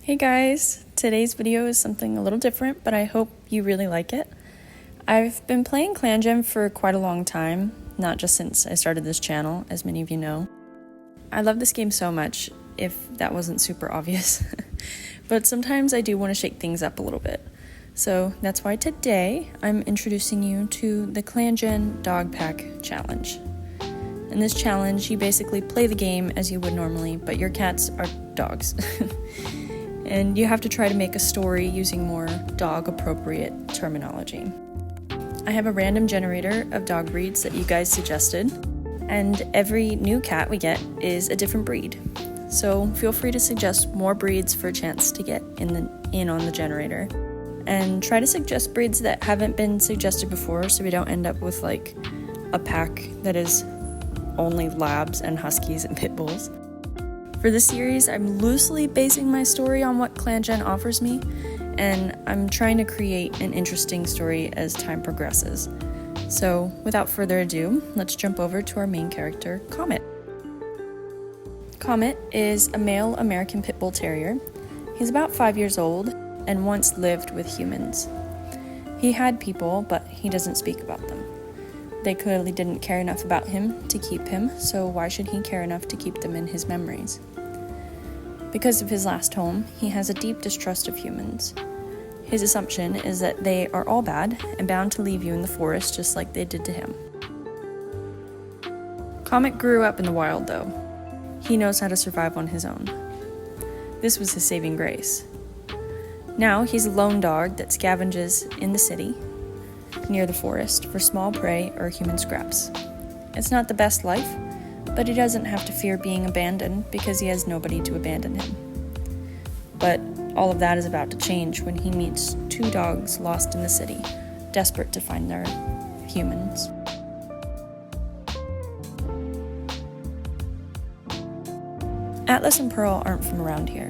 Hey guys, today's video is something a little different, but I hope you really like it. I've been playing Clangen for quite a long time, not just since I started this channel, as many of you know. I love this game so much, if that wasn't super obvious, but sometimes I do want to shake things up a little bit. So that's why today I'm introducing you to the Clangen Dog Pack Challenge. In this challenge, you basically play the game as you would normally, but your cats are dogs. And you have to try to make a story using more dog-appropriate terminology. I have a random generator of dog breeds that you guys suggested, and every new cat we get is a different breed. So feel free to suggest more breeds for a chance to get in on the generator. And try to suggest breeds that haven't been suggested before so we don't end up with like a pack that is only labs and huskies and pit bulls. For this series, I'm loosely basing my story on what Clangen offers me, and I'm trying to create an interesting story as time progresses. So, without further ado, let's jump over to our main character, Comet. Comet is a male American Pit Bull Terrier. He's about 5 years old and once lived with humans. He had people, but he doesn't speak about them. They clearly didn't care enough about him to keep him, so why should he care enough to keep them in his memories? Because of his last home, he has a deep distrust of humans. His assumption is that they are all bad and bound to leave you in the forest just like they did to him. Comet grew up in the wild though. He knows how to survive on his own. This was his saving grace. Now he's a lone dog that scavenges in the city, near the forest, for small prey or human scraps. It's not the best life, but he doesn't have to fear being abandoned because he has nobody to abandon him. But all of that is about to change when he meets two dogs lost in the city, desperate to find their humans. Atlas and Pearl aren't from around here.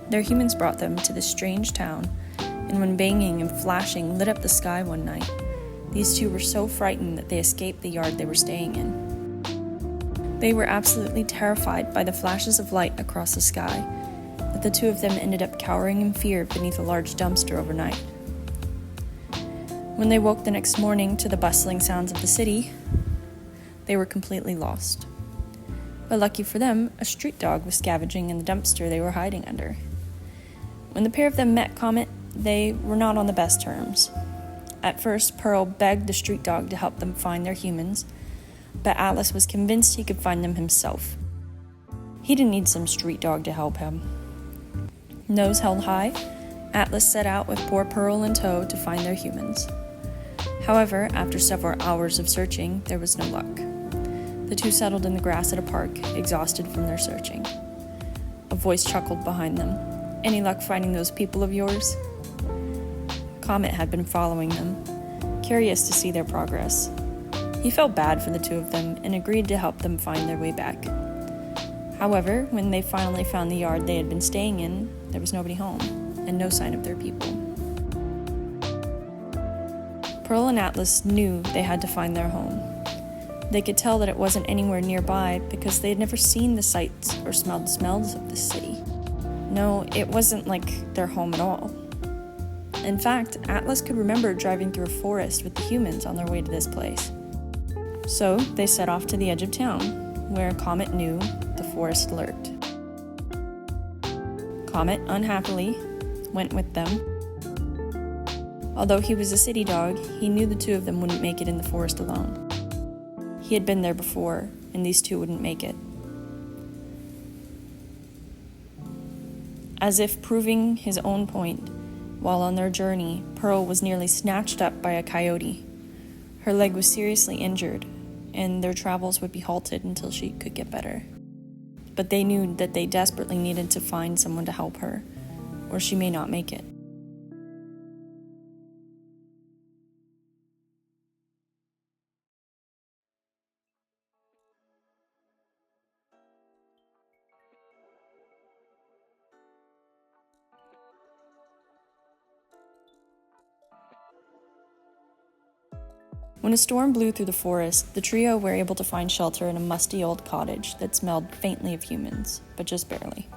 Their humans brought them to this strange town, and when banging and flashing lit up the sky one night, these two were so frightened that they escaped the yard they were staying in. They were absolutely terrified by the flashes of light across the sky, that the two of them ended up cowering in fear beneath a large dumpster overnight. When they woke the next morning to the bustling sounds of the city, they were completely lost. But lucky for them, a street dog was scavenging in the dumpster they were hiding under. When the pair of them met Comet, they were not on the best terms. At first, Pearl begged the street dog to help them find their humans, but Atlas was convinced he could find them himself. He didn't need some street dog to help him. Nose held high, Atlas set out with poor Pearl in tow to find their humans. However, after several hours of searching, there was no luck. The two settled in the grass at a park, exhausted from their searching. A voice chuckled behind them. "Any luck finding those people of yours?" Comet had been following them, curious to see their progress. He felt bad for the two of them and agreed to help them find their way back. However, when they finally found the yard they had been staying in, there was nobody home, and no sign of their people. Pearl and Atlas knew they had to find their home. They could tell that it wasn't anywhere nearby because they had never seen the sights or smelled the smells of the city. No, it wasn't like their home at all. In fact, Atlas could remember driving through a forest with the humans on their way to this place. So they set off to the edge of town, where Comet knew the forest lurked. Comet, unhappily, went with them. Although he was a city dog, he knew the two of them wouldn't make it in the forest alone. He had been there before, and these two wouldn't make it. As if proving his own point, while on their journey, Pearl was nearly snatched up by a coyote. Her leg was seriously injured, and their travels would be halted until she could get better. But they knew that they desperately needed to find someone to help her, or she may not make it. When a storm blew through the forest, the trio were able to find shelter in a musty old cottage that smelled faintly of humans, but just barely.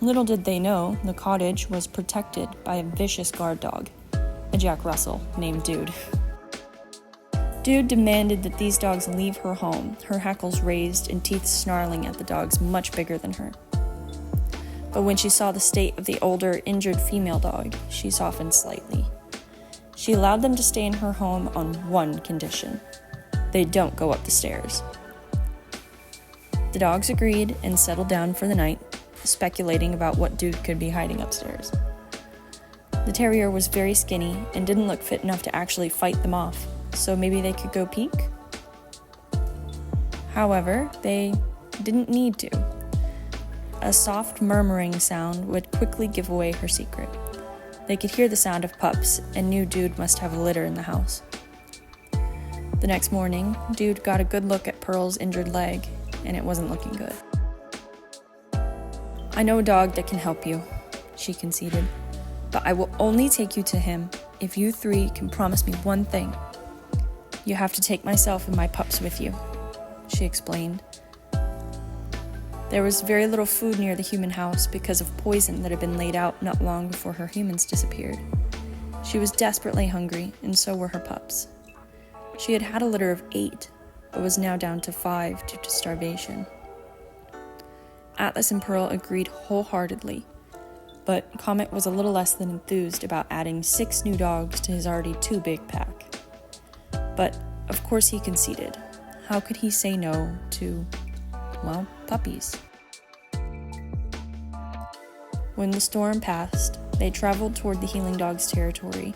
Little did they know, the cottage was protected by a vicious guard dog, a Jack Russell named Dude. Dude demanded that these dogs leave her home, her hackles raised and teeth snarling at the dogs much bigger than her. But when she saw the state of the older, injured female dog, she softened slightly. She allowed them to stay in her home on one condition: they don't go up the stairs. The dogs agreed and settled down for the night, speculating about what Dude could be hiding upstairs. The terrier was very skinny and didn't look fit enough to actually fight them off, so maybe they could go peek? However, they didn't need to. A soft murmuring sound would quickly give away her secret. They could hear the sound of pups and knew Dude must have a litter in the house. The next morning, Dude got a good look at Pearl's injured leg, and it wasn't looking good. "I know a dog that can help you," she conceded, "but I will only take you to him if you three can promise me one thing. You have to take myself and my pups with you," she explained. There was very little food near the human house because of poison that had been laid out not long before her humans disappeared. She was desperately hungry, and so were her pups. She had had a litter of 8, but was now down to 5 due to starvation. Atlas and Pearl agreed wholeheartedly, but Comet was a little less than enthused about adding 6 new dogs to his already too big pack. But, of course, he conceded. How could he say no to, well, puppies? When the storm passed, they traveled toward the healing dog's territory,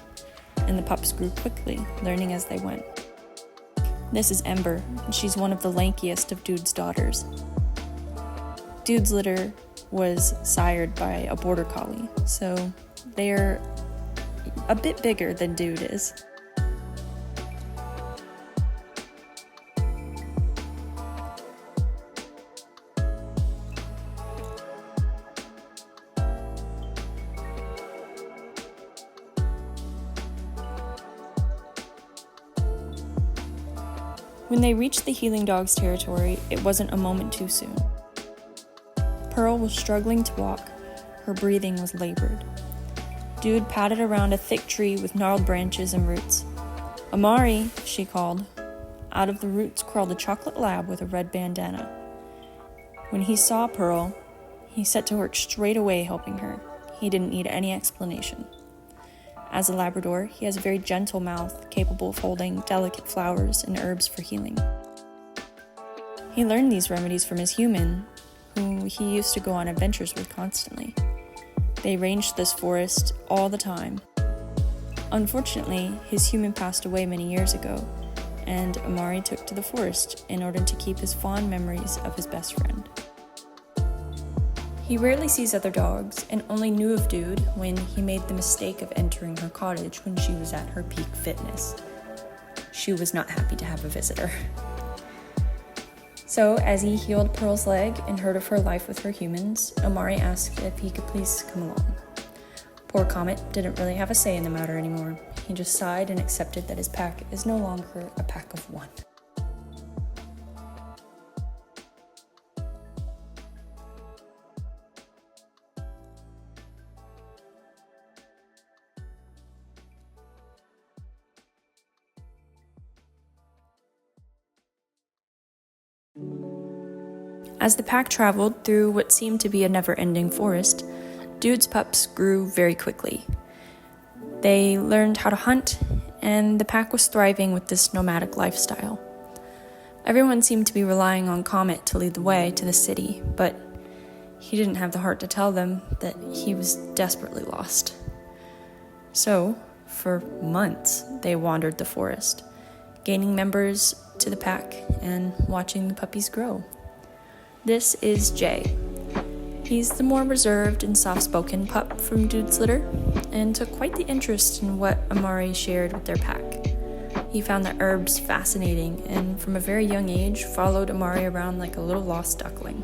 and the pups grew quickly, learning as they went. This is Ember, and she's one of the lankiest of Dude's daughters. Dude's litter was sired by a border collie, so they're a bit bigger than Dude is. When they reached the healing dog's territory, it wasn't a moment too soon. Pearl was struggling to walk. Her breathing was labored. Dude padded around a thick tree with gnarled branches and roots. "Amari," she called. Out of the roots crawled a chocolate lab with a red bandana. When he saw Pearl, he set to work straight away helping her. He didn't need any explanation. As a Labrador, he has a very gentle mouth, capable of holding delicate flowers and herbs for healing. He learned these remedies from his human, who he used to go on adventures with constantly. They ranged this forest all the time. Unfortunately, his human passed away many years ago, and Amari took to the forest in order to keep his fond memories of his best friend. He rarely sees other dogs, and only knew of Dude when he made the mistake of entering her cottage when she was at her peak fitness. She was not happy to have a visitor. So, as he healed Pearl's leg and heard of her life with her humans, Amari asked if he could please come along. Poor Comet didn't really have a say in the matter anymore. He just sighed and accepted that his pack is no longer a pack of one. As the pack traveled through what seemed to be a never-ending forest, Dude's pups grew very quickly. They learned how to hunt, and the pack was thriving with this nomadic lifestyle. Everyone seemed to be relying on Comet to lead the way to the city, but he didn't have the heart to tell them that he was desperately lost. So, for months, they wandered the forest, gaining members to the pack and watching the puppies grow. This is Jay. He's the more reserved and soft-spoken pup from Dude's litter, and took quite the interest in what Amari shared with their pack. He found the herbs fascinating, and from a very young age, followed Amari around like a little lost duckling.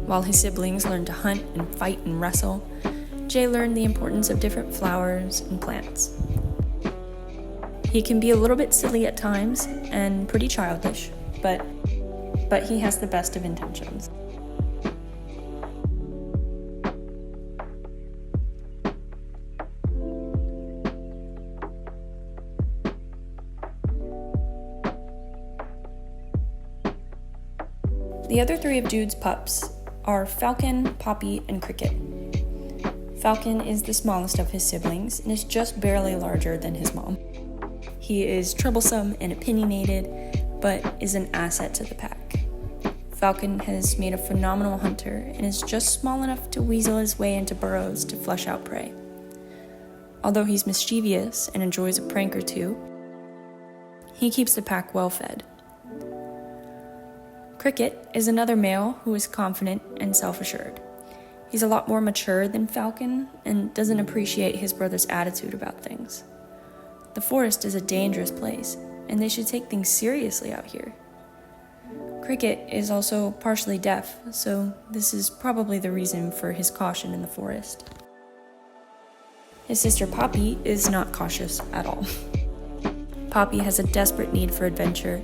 While his siblings learned to hunt and fight and wrestle, Jay learned the importance of different flowers and plants. He can be a little bit silly at times, and pretty childish, but he has the best of intentions. The other three of Jude's pups are Falcon, Poppy, and Cricket. Falcon is the smallest of his siblings and is just barely larger than his mom. He is troublesome and opinionated, but is an asset to the pack. Falcon has made a phenomenal hunter and is just small enough to weasel his way into burrows to flush out prey. Although he's mischievous and enjoys a prank or two, he keeps the pack well fed. Cricket is another male who is confident and self-assured. He's a lot more mature than Falcon and doesn't appreciate his brother's attitude about things. The forest is a dangerous place, and they should take things seriously out here. Cricket is also partially deaf, so this is probably the reason for his caution in the forest. His sister Poppy is not cautious at all. Poppy has a desperate need for adventure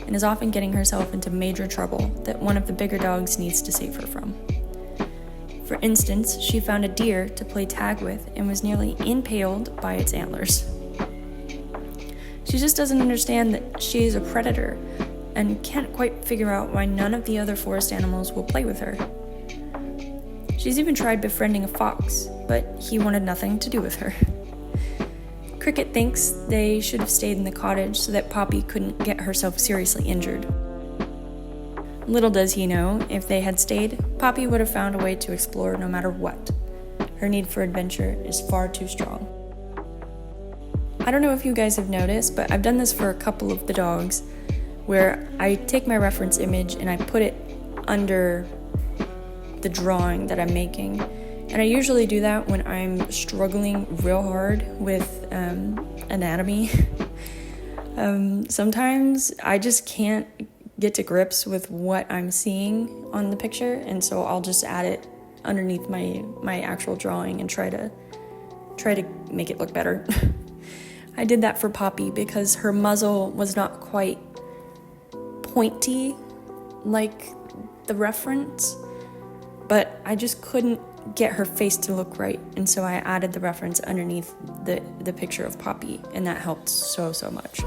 and is often getting herself into major trouble that one of the bigger dogs needs to save her from. For instance, she found a deer to play tag with and was nearly impaled by its antlers. She just doesn't understand that she is a predator and can't quite figure out why none of the other forest animals will play with her. She's even tried befriending a fox, but he wanted nothing to do with her. Cricket thinks they should have stayed in the cottage so that Poppy couldn't get herself seriously injured. Little does he know, if they had stayed, Poppy would have found a way to explore no matter what. Her need for adventure is far too strong. I don't know if you guys have noticed, but I've done this for a couple of the dogs, where I take my reference image and I put it under the drawing that I'm making. And I usually do that when I'm struggling real hard with anatomy. Sometimes I just can't get to grips with what I'm seeing on the picture, and so I'll just add it underneath my actual drawing and try to make it look better. I did that for Poppy because her muzzle was not quite pointy like the reference, but I just couldn't get her face to look right, and so I added the reference underneath the picture of Poppy, and that helped so much.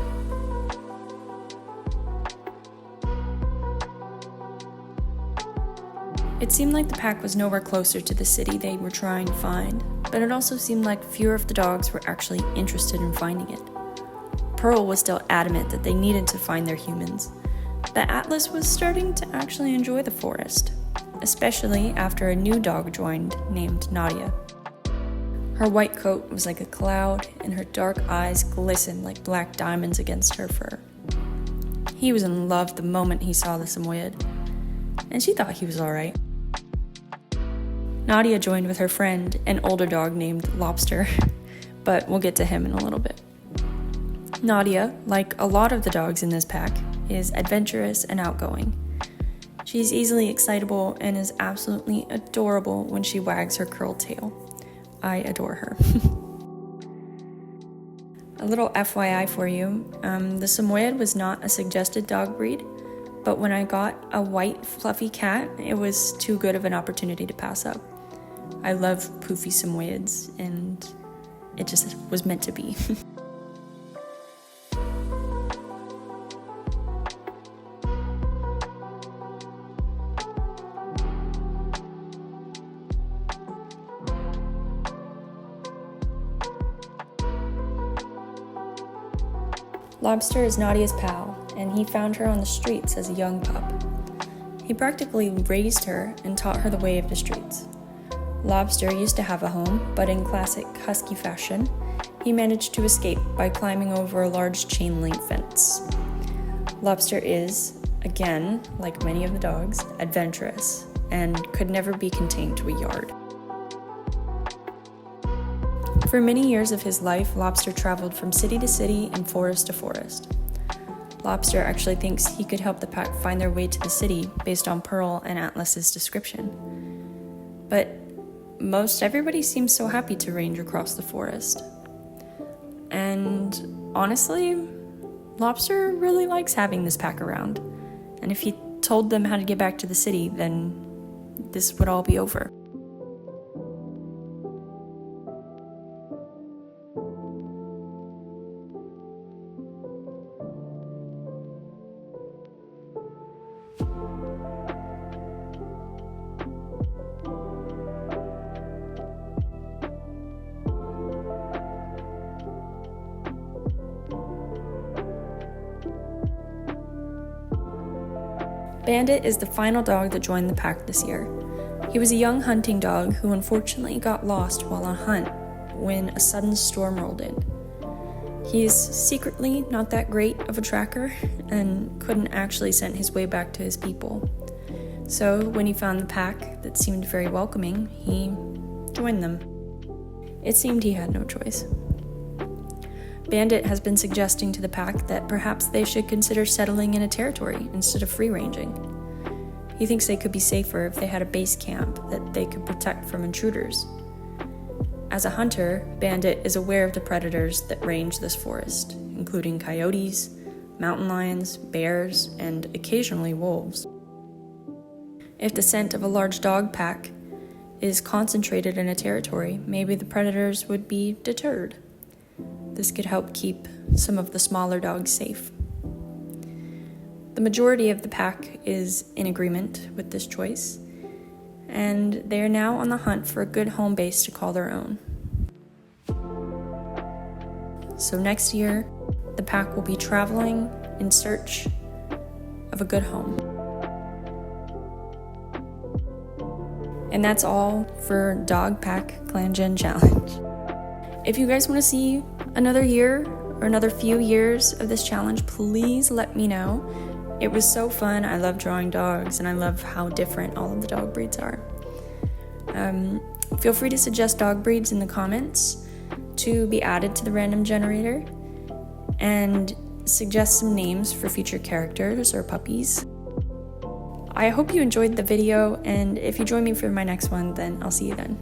It seemed like the pack was nowhere closer to the city they were trying to find, but it also seemed like fewer of the dogs were actually interested in finding it. Pearl was still adamant that they needed to find their humans, but Atlas was starting to actually enjoy the forest, especially after a new dog joined named Nadia. Her white coat was like a cloud, and her dark eyes glistened like black diamonds against her fur. He was in love the moment he saw the Samoyed, and she thought he was alright. Nadia joined with her friend, an older dog named Lobster, but we'll get to him in a little bit. Nadia, like a lot of the dogs in this pack, is adventurous and outgoing. She's easily excitable and is absolutely adorable when she wags her curled tail. I adore her. A little FYI for you, the Samoyed was not a suggested dog breed, but when I got a white fluffy cat, it was too good of an opportunity to pass up. I love poofy Samoyeds, and it just was meant to be. Lobster is Nadia's pal, and he found her on the streets as a young pup. He practically raised her and taught her the way of the streets. Lobster used to have a home, but in classic husky fashion, he managed to escape by climbing over a large chain-link fence. Lobster is, again, like many of the dogs, adventurous, and could never be contained to a yard. For many years of his life, Lobster traveled from city to city and forest to forest. Lobster actually thinks he could help the pack find their way to the city based on Pearl and Atlas's description. But most everybody seems so happy to range across the forest. And honestly, Lobster really likes having this pack around. And if he told them how to get back to the city, then this would all be over. Bandit is the final dog that joined the pack this year. He was a young hunting dog who unfortunately got lost while on a hunt when a sudden storm rolled in. He's secretly not that great of a tracker and couldn't actually scent his way back to his people. So when he found the pack that seemed very welcoming, he joined them. It seemed he had no choice. Bandit has been suggesting to the pack that perhaps they should consider settling in a territory instead of free-ranging. He thinks they could be safer if they had a base camp that they could protect from intruders. As a hunter, Bandit is aware of the predators that range this forest, including coyotes, mountain lions, bears, and occasionally wolves. If the scent of a large dog pack is concentrated in a territory, maybe the predators would be deterred. This could help keep some of the smaller dogs safe. The majority of the pack is in agreement with this choice, and they are now on the hunt for a good home base to call their own. So next year, the pack will be traveling in search of a good home. And that's all for Dog Pack Clangen Challenge. If you guys want to see another year or another few years of this challenge, please let me know. It was so fun. I love drawing dogs, and I love how different all of the dog breeds are. Feel free to suggest dog breeds in the comments to be added to the random generator, and suggest some names for future characters or puppies. I hope you enjoyed the video, and if you join me for my next one, then I'll see you then.